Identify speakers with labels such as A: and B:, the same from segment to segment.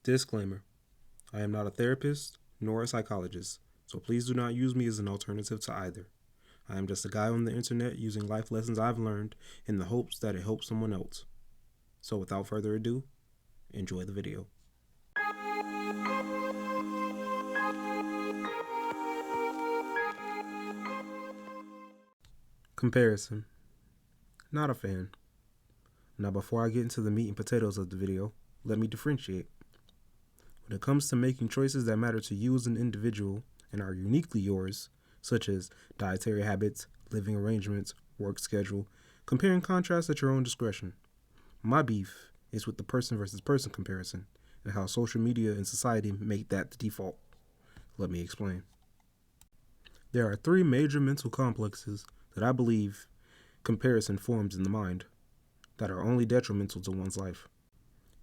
A: Disclaimer: I am not a therapist nor a psychologist, so please do not use me as an alternative to either. I am just a guy on the internet using life lessons I've learned in the hopes that it helps someone else. So without further ado, enjoy the video. Comparison. Not a fan. Now before I get into the meat and potatoes of the video, let me differentiate. When it comes to making choices that matter to you as an individual and are uniquely yours, such as dietary habits, living arrangements, work schedule, compare and contrast at your own discretion. My beef is with the person versus person comparison and how social media and society make that the default. Let me explain. There are three major mental complexes that I believe comparison forms in the mind that are only detrimental to one's life.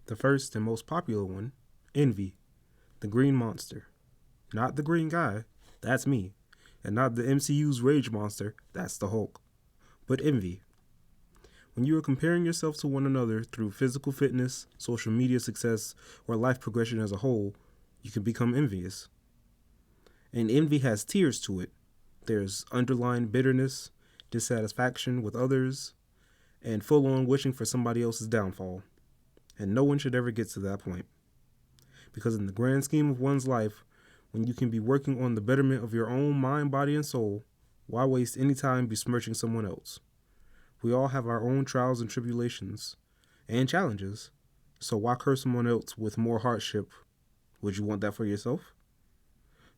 A: The first and most popular one, envy, the green monster. Not the green guy, that's me, and not the MCU's rage monster, that's the Hulk, but envy. When you are comparing yourself to one another through physical fitness, social media success, or life progression as a whole, you can become envious. And envy has tiers to it. There's underlying bitterness, dissatisfaction with others, and full-on wishing for somebody else's downfall. And no one should ever get to that point. Because in the grand scheme of one's life, when you can be working on the betterment of your own mind, body, and soul, why waste any time besmirching someone else? We all have our own trials and tribulations and challenges, so why curse someone else with more hardship? Would you want that for yourself?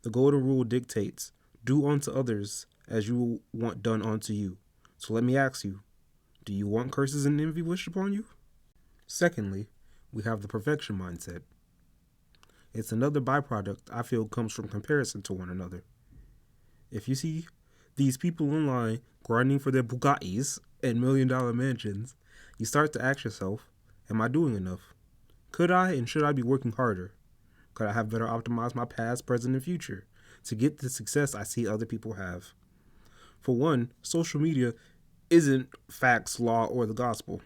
A: The golden rule dictates, do unto others as you want done unto you. So let me ask you, do you want curses and envy wished upon you? Secondly, we have the perfection mindset. It's another byproduct I feel comes from comparison to one another. If you see these people online grinding for their Bugattis and million-dollar mansions, you start to ask yourself, am I doing enough? Could I and should I be working harder? Could I have better optimized my past, present, and future to get the success I see other people have? For one, social media isn't facts, law, or the gospel,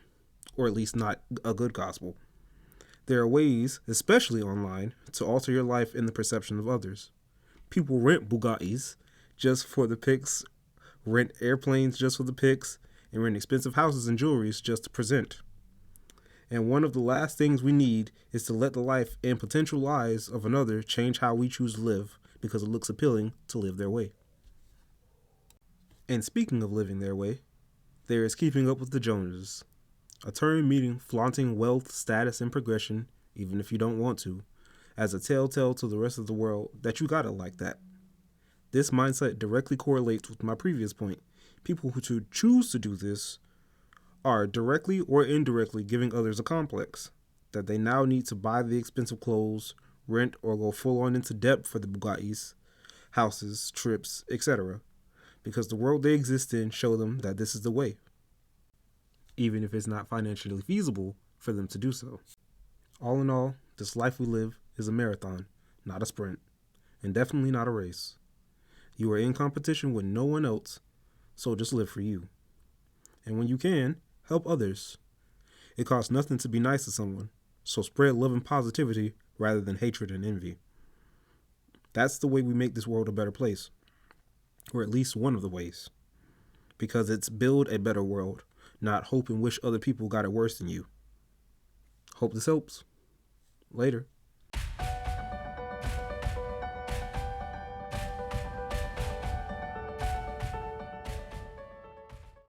A: or at least not a good gospel. There are ways, especially online, to alter your life in the perception of others. People rent Bugattis just for the pics, rent airplanes just for the pics, and rent expensive houses and jewelries just to present. And one of the last things we need is to let the life and potential lives of another change how we choose to live because it looks appealing to live their way. And speaking of living their way, there is keeping up with the Joneses, a term meaning flaunting wealth, status, and progression, even if you don't want to, as a telltale to the rest of the world that you got it like that. This mindset directly correlates with my previous point. People who choose to do this are directly or indirectly giving others a complex that they now need to buy the expensive clothes, rent, or go full on into debt for the Bugattis, houses, trips, etc. because the world they exist in show them that this is the way, even if it's not financially feasible for them to do so. All in all, this life we live is a marathon, not a sprint, and definitely not a race. You are in competition with no one else, so just live for you. And when you can, help others. It costs nothing to be nice to someone, so spread love and positivity rather than hatred and envy. That's the way we make this world a better place, or at least one of the ways, because it's build a better world, not hope and wish other people got it worse than you. Hope this helps. Later.